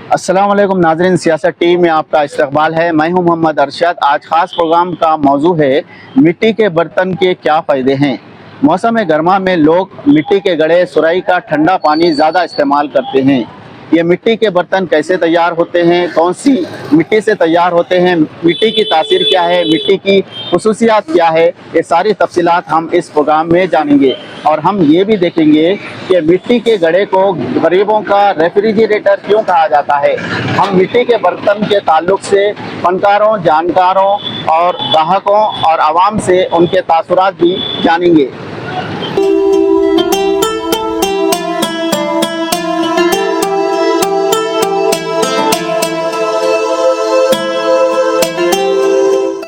अस्सलाम वालेकुम नाज़रीन, सियासत टीवी में आपका इस्तकबाल है। मैं हूं मोहम्मद अरशद। आज ख़ास प्रोग्राम का मौजू है मिट्टी के बर्तन के क्या फ़ायदे हैं। मौसम गर्मा में लोग मिट्टी के घड़े, सुराही का ठंडा पानी ज़्यादा इस्तेमाल करते हैं। ये मिट्टी के बर्तन कैसे तैयार होते हैं, कौन सी मिट्टी से तैयार होते हैं, मिट्टी की तासीर क्या है, मिट्टी की खुसूसियात क्या है, ये सारी तफसीलात हम इस प्रोग्राम में जानेंगे। और हम ये भी देखेंगे कि मिट्टी के घड़े को गरीबों का रेफ्रिजरेटर क्यों कहा जाता है। हम मिट्टी के बर्तन के ताल्लुक से फनकारों, जानकारों और ग्राहकों और आवाम से उनके तासुरात भी जानेंगे।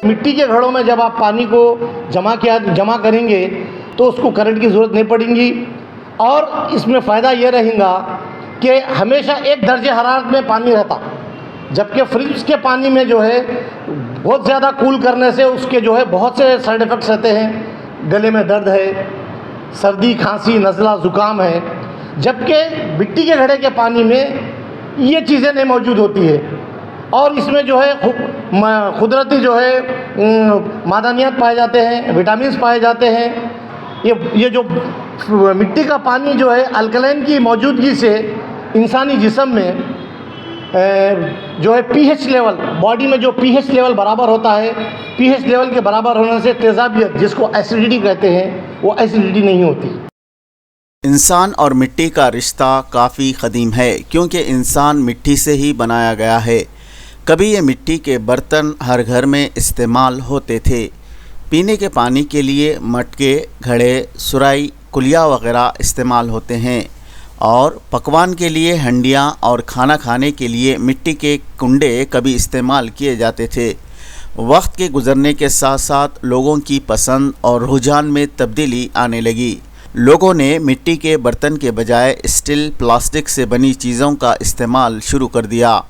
मिट्टी के घड़ों में जब आप पानी को जमा करेंगे तो उसको करंट की ज़रूरत नहीं पड़ेगी और इसमें फ़ायदा ये रहेगा कि हमेशा एक दर्जे हरारत में पानी रहता, जबकि फ्रिज के पानी में जो है बहुत ज़्यादा कूल करने से उसके जो है बहुत से साइड इफ़ेक्ट्स रहते हैं। गले में दर्द है, सर्दी, खांसी, नज़ला, ज़ुकाम है, जबकि मिट्टी के घड़े के पानी में ये चीज़ें नहीं मौजूद होती है। और इसमें जो है कुदरती जो है मादनियात पाए जाते हैं, विटामिन्स पाए जाते हैं। ये जो मिट्टी का पानी जो है अल्कलाइन की मौजूदगी से इंसानी जिस्म में जो है पीएच लेवल, बॉडी में जो पीएच लेवल बराबर होता है, पीएच लेवल के बराबर होने से तेज़ाबियत, जिसको एसिडिटी कहते हैं, वो एसिडिटी नहीं होती। इंसान और मिट्टी का रिश्ता काफ़ी क़दीम है, क्योंकि इंसान मिट्टी से ही बनाया गया है। कभी ये मिट्टी के बर्तन हर घर में इस्तेमाल होते थे। पीने के पानी के लिए मटके, घड़े, सुराही, कुलिया वगैरह इस्तेमाल होते हैं और पकवान के लिए हंडियाँ और खाना खाने के लिए मिट्टी के कुंडे कभी इस्तेमाल किए जाते थे। वक्त के गुज़रने के साथ साथ लोगों की पसंद और रुझान में तब्दीली आने लगी। लोगों ने मिट्टी के बर्तन के बजाय स्टील, प्लास्टिक से बनी चीज़ों का इस्तेमाल शुरू कर दिया।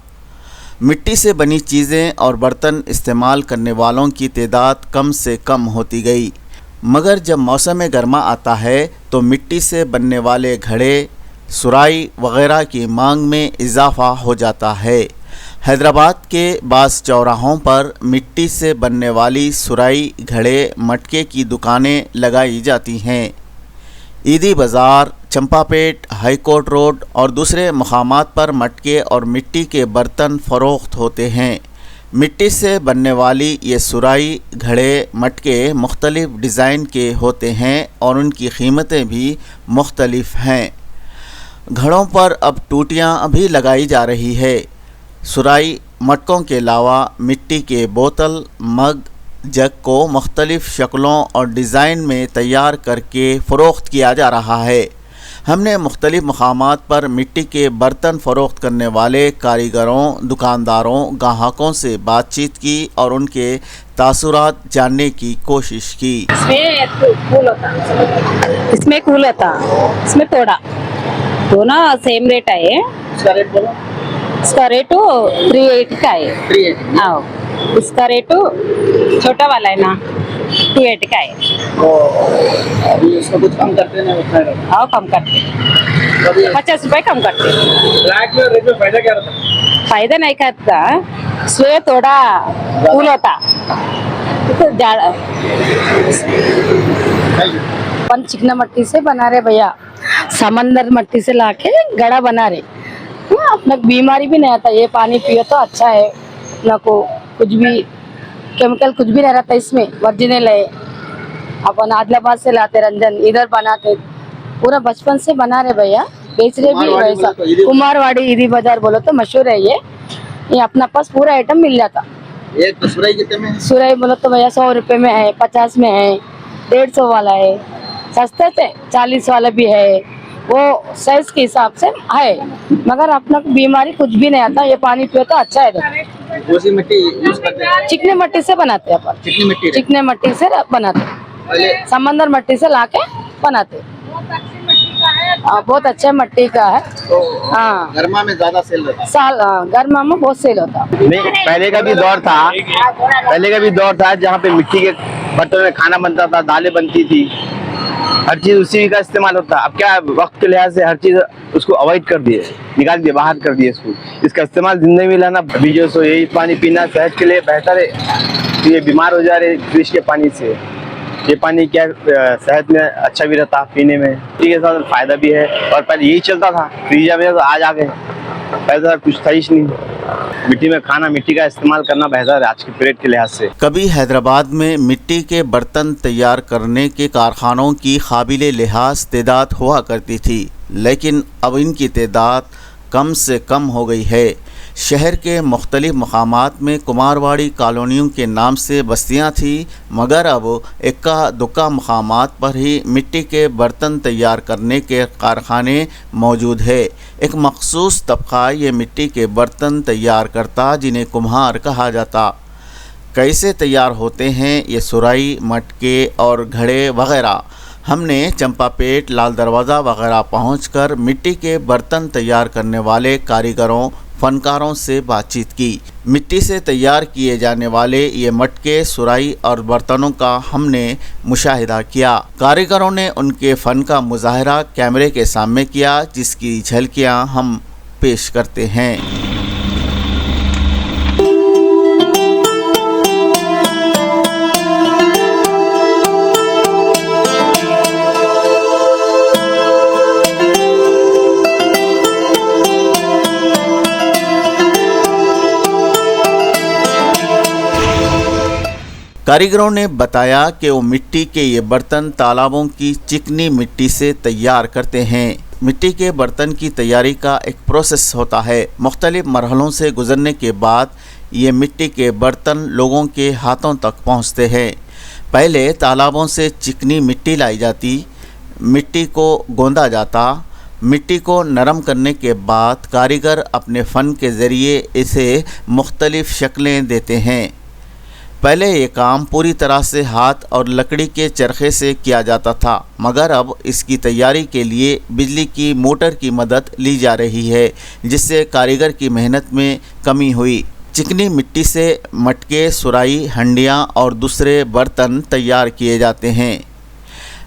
मिट्टी से बनी चीज़ें और बर्तन इस्तेमाल करने वालों की तादाद कम से कम होती गई, मगर जब मौसम गर्मा आता है तो मिट्टी से बनने वाले घड़े, सुराही वग़ैरह की मांग में इजाफ़ा हो जाता है। हैदराबाद के बाज़ चौराहों पर मिट्टी से बनने वाली सुराही, घड़े, मटके की दुकानें लगाई जाती हैं। ईदी बाज़ार, चंपापेट, हाई कोर्ट रोड और दूसरे मकामात पर मटके और मिट्टी के बर्तन फ़रोख्त होते हैं। मिट्टी से बनने वाली ये सुराही, घड़े, मटके मुख्तलिफ़ डिज़ाइन के होते हैं और उनकी कीमतें भी मुख्तलिफ़ हैं। घड़ों पर अब टूटियाँ भी लगाई जा रही है। सुराही, मटकों के अलावा मिट्टी के बोतल, मग, जग को मुख्तलिफ़ शक्लों और डिज़ाइन में तैयार करके फ़रोख्त किया जा रहा है। हमने मुख्तलिफ़ मकामात पर मिट्टी के बर्तन फ़रोख्त करने वाले कारीगरों, दुकानदारों, ग्राहकों से बातचीत की और उनके तासुरात जानने की कोशिश की। इसमें कूल होता, इसमें थोड़ा दोनों सेम रेट है। इसका रेट बोलो। इसका रेट 380 का है। 380। आओ, इसका रेट छोटा वाला है ना 280 का है। तो अभी इसका कुछ कम करते हैं उतना? आओ, कम करते, 50 रुपए कम करते। ब्लैक में रेट में फ़ायदा क्या रहता है? फायदा नहीं करता, इसलिए थोड़ा कूल होता। अपन चिकना मट्टी से बना रहे भैया, समंदर मट्टी से लाके गड़ा बना रहे। अपना बीमारी भी नहीं आता, ये पानी पियो तो अच्छा है। अपना को कुछ भी केमिकल कुछ भी नहीं रहता इसमें, ओरिजिनल है। अपन आदिलाबाद से लाते, रंजन इधर बनाते, पूरा बचपन से बना रहे भैया, बेच रहे भी वैसा। कुमारवाड़ी ईदी बाजार बोलो तो मशहूर है ये अपना पास पूरा आइटम मिल जाता। एक तो सुराही कितने में है? सुराही बोलो तो भैया 100 रुपए में है, 50 में है, 150 वाला है, सस्ते से 40 वाला भी है। वो साइज के हिसाब से है, मगर अपना बीमारी कुछ भी नहीं आता। ये पानी पियो तो अच्छा है। दूसरी मिट्टी यूज करते हैं? चिकने मट्टी से बनाते हैं अपन। चिकने मट्टी से बनाते, समंदर मट्टी से लाके बनाते। बहुत अच्छा मट्टी का है। हाँ, गर्मा में ज्यादा सेल होता है। गर्मा में बहुत सेल होता। पहले का भी दौर था जहाँ पे मिट्टी के बर्तन में खाना बनता था, दालें बनती थी। हर चीज उसी का इस्तेमाल होता है। अब क्या वक्त के लिहाज से हर चीज उसको अवॉइड कर दिए, निकाल दिए, बाहर कर दिए इसको। इसका इस्तेमाल जिंदगी में लाना, अभी जो सो यही पानी पीना सेहत के लिए बेहतर है। तो ये बीमार हो जा रहे फ्रिज के पानी से। ये पानी क्या सेहत में अच्छा भी रहता पीने में, ठीक है, साथ फायदा भी है। और पहले यही चलता था, फ्रिज में तो आज आ गए, पहले तो कुछ था ही नहीं। मिट्टी में खाना, मिट्टी का इस्तेमाल करना बेहतर है आज के पीरियड के लिहाज से। कभी हैदराबाद में मिट्टी के बर्तन तैयार करने के कारखानों की काबिले लिहाज तादाद हुआ करती थी, लेकिन अब इनकी तादाद कम से कम हो गई है। शहर के मुख्तलिफ मकामात में कुमारवाड़ी कॉलोनियों के नाम से बस्तियां थी, मगर अब इक्का दुक्का मकामात पर ही मिट्टी के बर्तन तैयार करने के कारखाने मौजूद है। एक मखसूस तबका ये मिट्टी के बर्तन तैयार करता, जिन्हें कुम्हार कहा जाता। कैसे तैयार होते हैं ये सुराई, मटके और घड़े वगैरह, हमने चंपापेट, लाल दरवाज़ा वगैरह पहुंचकर मिट्टी के बर्तन तैयार करने वाले कारीगरों, फनकारों से बातचीत की। मिट्टी से तैयार किए जाने वाले ये मटके, सुराई और बर्तनों का हमने मुशाहिदा किया। कारीगरों ने उनके फ़न का मुजाहरा कैमरे के सामने किया, जिसकी झलकियाँ हम पेश करते हैं। कारीगरों ने बताया कि वो मिट्टी के ये बर्तन तालाबों की चिकनी मिट्टी से तैयार करते हैं। मिट्टी के बर्तन की तैयारी का एक प्रोसेस होता है। मुख्तलिफ मरहलों से गुजरने के बाद ये मिट्टी के बर्तन लोगों के हाथों तक पहुंचते हैं। पहले तालाबों से चिकनी मिट्टी लाई जाती, मिट्टी को गोंदा जाता। मिट्टी को नरम करने के बाद कारीगर अपने फ़न के ज़रिए इसे मुख्तलिफ़ शक्लें देते हैं। पहले ये काम पूरी तरह से हाथ और लकड़ी के चरखे से किया जाता था, मगर अब इसकी तैयारी के लिए बिजली की मोटर की मदद ली जा रही है, जिससे कारीगर की मेहनत में कमी हुई। चिकनी मिट्टी से मटके, सुराई, हंडियाँ और दूसरे बर्तन तैयार किए जाते हैं।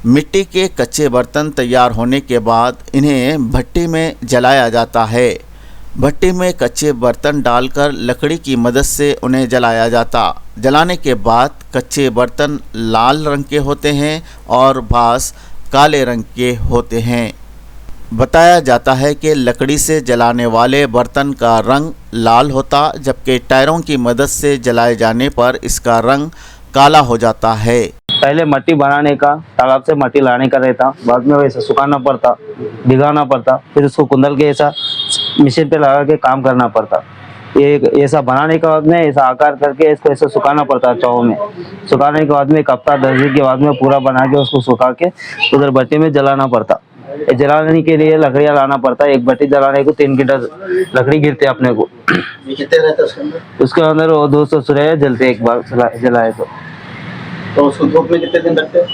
मिट्टी के कच्चे बर्तन तैयार होने के बाद इन्हें भट्टी में जलाया जाता है। भट्टी में कच्चे बर्तन डालकर लकड़ी की मदद से उन्हें जलाया जाता। जलाने के बाद कच्चे बर्तन लाल रंग के होते हैं और बाँस काले रंग के होते हैं। बताया जाता है कि लकड़ी से जलाने वाले बर्तन का रंग लाल होता, जबकि टायरों की मदद से जलाए जाने पर इसका रंग काला हो जाता है। पहले मट्टी बनाने का, तालाब से मट्टी लाने का रहता, बाद में वैसे सुखाना पड़ता, भिगाना पड़ता, फिर उसको कुंदल के ऐसा मशीन पे लगा के काम करना पड़ता। ये ऐसा बनाने के बाद में ऐसा आकार करके इसको ऐसा सुखाना पड़ता चाव में। सुखाने के बाद में एक हफ्ता 10 दिन के बाद में पूरा बना के उसको सुखा के उधर भट्टी में जलाना पड़ता। जलाने के लिए लकड़ियाँ लाना पड़ता। एक भट्टी जलाने को 3 क्विंटल लकड़ी गिरते अपने को। कितने रहते उसके अंदर वो 200 सुराही जलते एक बार जलाए तो उसको धूप में कितने दिन रखते हैं?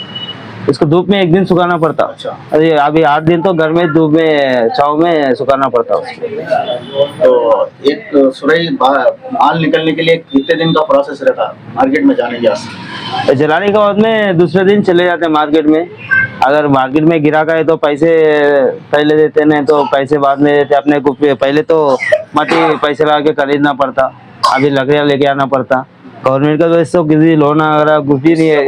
इसको धूप में 1 दिन सुखाना पड़ता। अच्छा। अरे अभी 8 दिन तो घर में धूप में छाव में सुखाना पड़ता उसको। तो एक सुराही माल निकलने के लिए कितने दिन का प्रोसेस रहता मार्केट में जाने के? जलाने के बाद में दूसरे दिन चले जाते हैं मार्केट में। अगर मार्केट में गिराका है तो पैसे पहले देते, नहीं तो पैसे बाद में देते अपने को। पहले तो मट्टी पैसे लगा के खरीदना पड़ता, अभी लकड़ियाँ लेके आना पड़ता। गवर्नमेंट का तो इसको किसी लोन वगैरह कुछ भी नहीं है।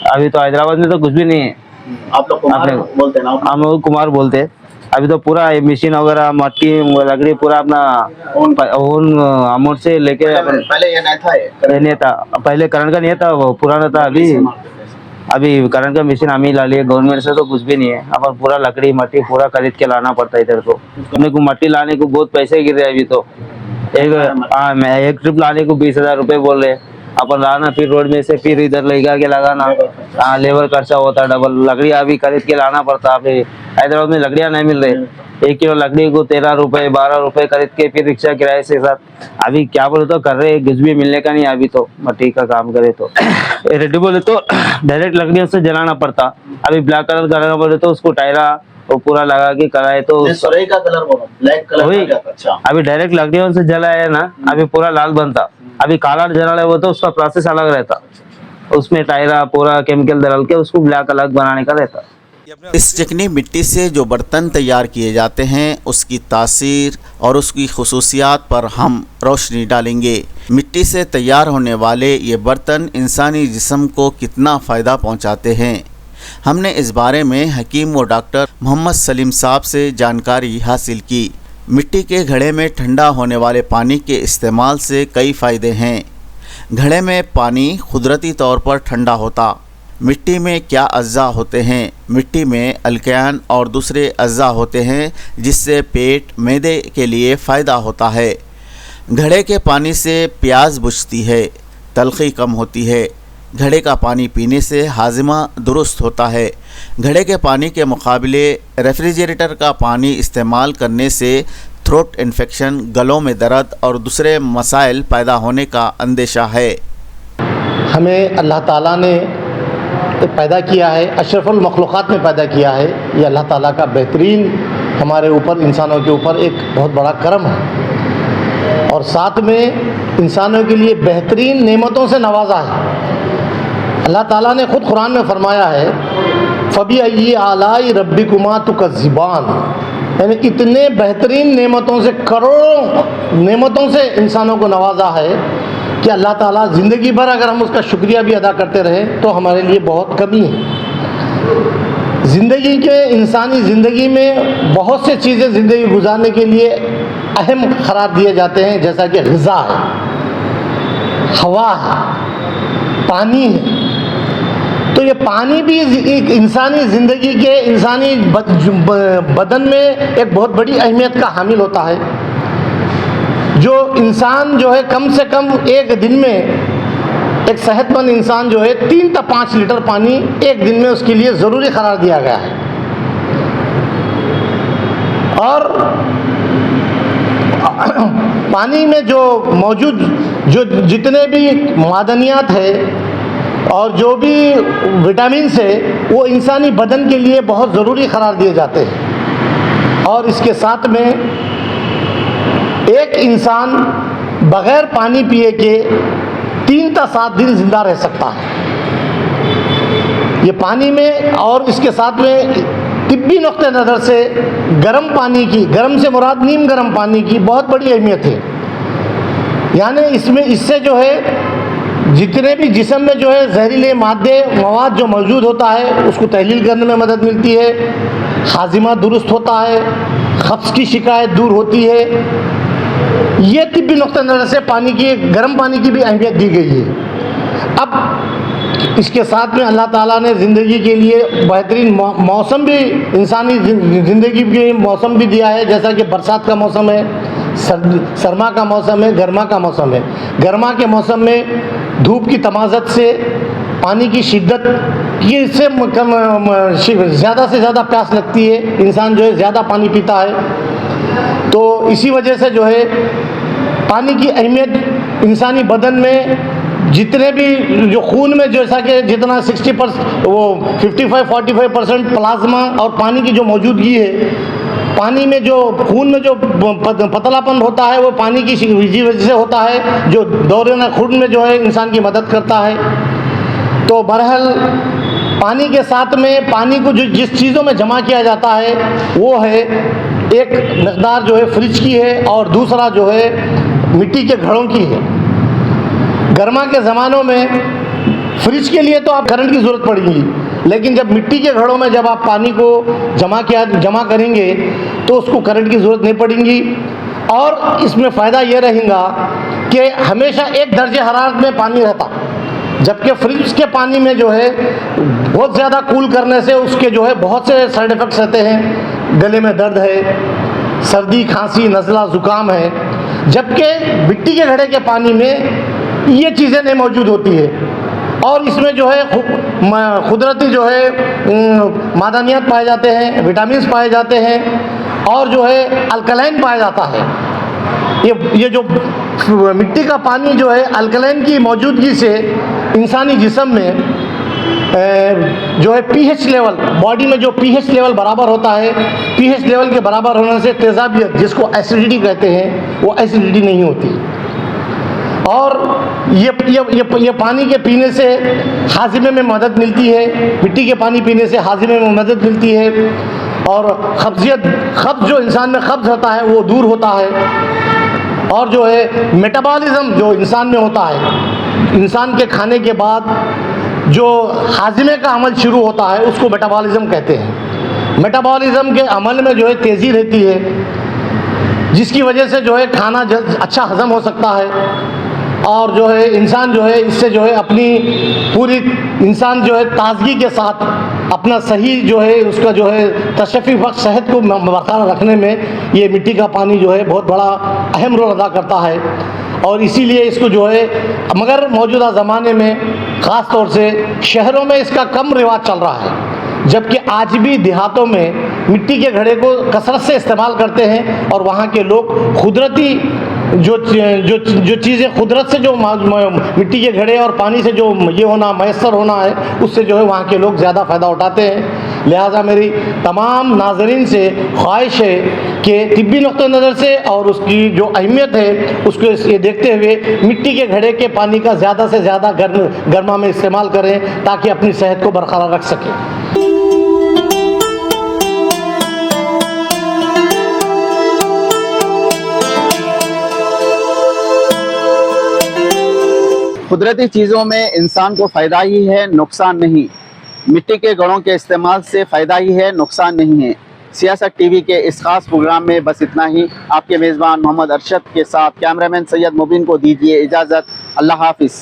अभी तो हैदराबाद में तो कुछ भी नहीं है। आप लोग कुमार बोलते हैं ना? हम लोग कुमार बोलते हैं। अभी तो पूरा मशीन वगैरह, मट्टी, लकड़ी पूरा अपना ओन अमाउंट से लेके। पहले ये नहीं था, पहले करंट का नहीं था, वो पुराना था। अभी करंट का मशीन हम ही ला लिए। गवर्नमेंट से तो कुछ भी नहीं है। अपन पूरा लकड़ी मट्टी पूरा खरीद के लाना पड़ता है इधर। तो अपने को मट्टी लाने को बहुत पैसे गिर रहे हैं अभी तो। एक ट्रिप लाने को 20,000 रुपये बोल रहे। अपन लाना, फिर रोड में से फिर इधर लेकर के लगाना, लेबर खर्चा होता है डबल। लकड़ियाँ अभी खरीद के लाना पड़ता। अभी हैदराबाद में लकड़ियाँ नहीं मिल रही। 1 किलो लकड़ी को 13 रुपये 12 रुपये खरीद के फिर रिक्शा किराए से साथ अभी क्या बोले तो कर रहे, कुछ भी मिलने का नहीं। अभी तो मट्टी का काम करे तो रेडी बोले तो डायरेक्ट लकड़ियों से जलाना पड़ता। अभी ब्लैक कलर करना बोले तो उसको टायरा वो पूरा लगा के कराए तो सुराही का कलर ब्लैक कलर वही। अच्छा। अभी डायरेक्ट लकड़ियों से जलाया ना, अभी पूरा लाल बनता। अभी काला जला वो तो उसका प्रोसेस अलग रहता। उसमें टायरा पूरा केमिकल डाल के उसको ब्लैक अलग बनाने का रहता। इस चिकनी मिट्टी से जो बर्तन तैयार किए जाते हैं उसकी तासीर और उसकी खुसूसियात पर हम रोशनी डालेंगे। मिट्टी से तैयार होने वाले ये बर्तन इंसानी जिस्म को कितना फ़ायदा पहुंचाते हैं, हमने इस बारे में हकीम व डॉक्टर मोहम्मद सलीम साहब से जानकारी हासिल की। मिट्टी के घड़े में ठंडा होने वाले पानी के इस्तेमाल से कई फ़ायदे हैं। घड़े में पानी कुदरती तौर पर ठंडा होता। मिट्टी में क्या अज़्ज़ा होते हैं? मिट्टी में अल्कयान और दूसरे अज़्ज़ा होते हैं जिससे पेट मैदे के लिए फ़ायदा होता है। घड़े के पानी से प्यास बुझती है, तलख़ी कम होती है। घड़े का पानी पीने से हाजिमा दुरुस्त होता है। घड़े के पानी के मुकाबले रेफ्रिजरेटर का पानी इस्तेमाल करने से थ्रोट इन्फेक्शन, गलों में दर्द और दूसरे मसाइल पैदा होने का अंदेशा है। हमें अल्लाह ताला ने पैदा किया है, अशरफुल मखलूक़ात में पैदा किया है। ये अल्लाह ताला का बेहतरीन हमारे ऊपर, इंसानों के ऊपर एक बहुत बड़ा करम है और साथ में इंसानों के लिए बेहतरीन नेमतों से नवाजा है। अल्लाह ताला ने ख़ुद कुरान में फरमाया है, फ़बी अय्यी आलाई रब्बिकुमा तुकज़्ज़िबान, यानी इतने बेहतरीन नेमतों से, करोड़ों नेमतों से इंसानों को नवाजा है कि अल्लाह ताला ज़िंदगी भर अगर हम उसका शुक्रिया भी अदा करते रहें तो हमारे लिए बहुत कमी है। ज़िंदगी के, इंसानी ज़िंदगी में बहुत से चीज़ें ज़िंदगी गुजारने के लिए अहम करार दिए जाते हैं, जैसा कि ग़िज़ा है, हवा है, पानी है। तो ये पानी भी एक इंसानी ज़िंदगी के, इंसानी बदन में एक बहुत बड़ी अहमियत का हामिल होता है। जो इंसान जो है कम से कम एक दिन में, एक सेहतमंद इंसान जो है 3 से 5 लीटर पानी एक दिन में उसके लिए ज़रूरी करार दिया गया है। और पानी में जो मौजूद जो जितने भी मादनियात है और जो भी विटामिन्स है वो इंसानी बदन के लिए बहुत ज़रूरी करार दिए जाते हैं। और इसके साथ में एक इंसान बग़ैर पानी पिए के 3 से 7 दिन ज़िंदा रह सकता है। ये पानी में, और इसके साथ में तिब्बी नुक्ते नज़र से गर्म पानी की, गर्म से मुराद नीम गर्म पानी की बहुत बड़ी अहमियत है। यानी इसमें, इससे जो है जितने भी जिस्म में जो है जहरीले मवाद जो मौजूद होता है उसको तहलील करने में मदद मिलती है, हाजिमा दुरुस्त होता है, ख़ब्ज़ की शिकायत दूर होती है। ये तिब्बी नुक्ते नज़र से पानी की, गर्म पानी की भी अहमियत दी गई है। अब इसके साथ में अल्लाह ताला ने ज़िंदगी के लिए बेहतरीन मौसम भी, इंसानी ज़िंदगी के लिए मौसम भी दिया है, जैसा कि बरसात का मौसम है, सरमा का मौसम है, गर्मा का मौसम है। गर्मा के मौसम में धूप की तमाज़त से, पानी की शिद्दत की से ज़्यादा से ज़्यादा प्यास लगती है, इंसान जो है ज़्यादा पानी पीता है। तो इसी वजह से जो है पानी की अहमियत इंसानी बदन में जितने भी जो खून में, जैसा कि जितना 60% वो 55-45% प्लाज्मा और पानी की जो मौजूदगी है, पानी में जो खून में जो पतलापन होता है वो पानी की वजह से होता है, जो दौरान खून में जो है इंसान की मदद करता है। तो बहरहाल पानी के साथ में, पानी को जो जिस चीज़ों में जमा किया जाता है वो है, एक मकदार जो है फ्रिज की है और दूसरा जो है मिट्टी के घड़ों की है। गर्मा के ज़मानों में फ्रिज के लिए तो आप करंट की ज़रूरत पड़ेगी, लेकिन जब मिट्टी के घड़ों में जब आप पानी को जमा करेंगे तो उसको करंट की ज़रूरत नहीं पड़ेगी। और इसमें फ़ायदा ये रहेगा कि हमेशा एक दर्जे हरारत में पानी रहता, जबकि फ्रिज के पानी में जो है बहुत ज़्यादा कूल करने से उसके जो है बहुत से साइड इफ़ेक्ट्स रहते हैं। गले में दर्द है, सर्दी, खांसी, नज़ला, ज़ुकाम है, जबकि मिट्टी के घड़े के पानी में ये चीज़ें नहीं मौजूद होती है। और इसमें जो है कुदरती जो है मादनियात पाए जाते हैं, विटामिन्स पाए जाते हैं और जो है अल्कलाइन पाया जाता है। ये जो मिट्टी का पानी जो है अल्कलाइन की मौजूदगी से इंसानी जिस्म में जो है पीएच लेवल, बॉडी में जो पीएच लेवल बराबर होता है, पीएच लेवल के बराबर होने से तेज़ाबियत, जिसको एसिडिटी कहते हैं, वो एसिडिटी नहीं होती। और ये पानी के पीने से हाजिमे में मदद मिलती है, मिट्टी के पानी पीने से हाजिमे में मदद मिलती है और कब्ज़ जो इंसान में कब्ज़ होता है वो दूर होता है। और जो है मेटाबॉलिज़्म जो इंसान में होता है, इंसान के खाने के बाद जो हाजिमे का अमल शुरू होता है उसको मेटाबॉलिज़्म कहते हैं। मेटाबॉलिज़्म के अमल में जो है तेज़ी रहती है, जिसकी वजह से जो है खाना अच्छा हज़म हो सकता है और जो है इंसान जो है इससे जो है अपनी पूरी इंसान जो है ताजगी के साथ अपना सही जो है उसका जो है तशफ़ी वक्त सेहत को बरकरार रखने में ये मिट्टी का पानी जो है बहुत बड़ा अहम रोल अदा करता है। और इसीलिए इसको जो है मगर मौजूदा ज़माने में ख़ास तौर से शहरों में इसका कम रिवाज चल रहा है, जबकि आज भी देहातों में मिट्टी के घड़े को कसरत से इस्तेमाल करते हैं और वहाँ के लोग कुदरती जो चीज़ें कुदरत से जो मिट्टी के घड़े और पानी से जो ये होना मैसर होना है उससे जो है वहाँ के लोग ज़्यादा फ़ायदा उठाते हैं। लिहाजा मेरी तमाम नाज़रीन से ख्वाहिश है कि तिब्बी नुक्ते नज़र से और उसकी जो अहमियत है उसको ये देखते हुए मिट्टी के घड़े के पानी का ज़्यादा से ज़्यादा गर्मा में इस्तेमाल करें ताकि अपनी सेहत को बरकरार रख सकें। कुदरती चीज़ों में इंसान को फ़ायदा ही है, नुकसान नहीं। मिट्टी के घड़ों के इस्तेमाल से फ़ायदा ही है, नुकसान नहीं है। सियासत टीवी के इस खास प्रोग्राम में बस इतना ही। आपके मेज़बान मोहम्मद अरशद के साथ कैमरामैन सैयद मुबीन को दीजिए इजाज़त। अल्लाह हाफिज़।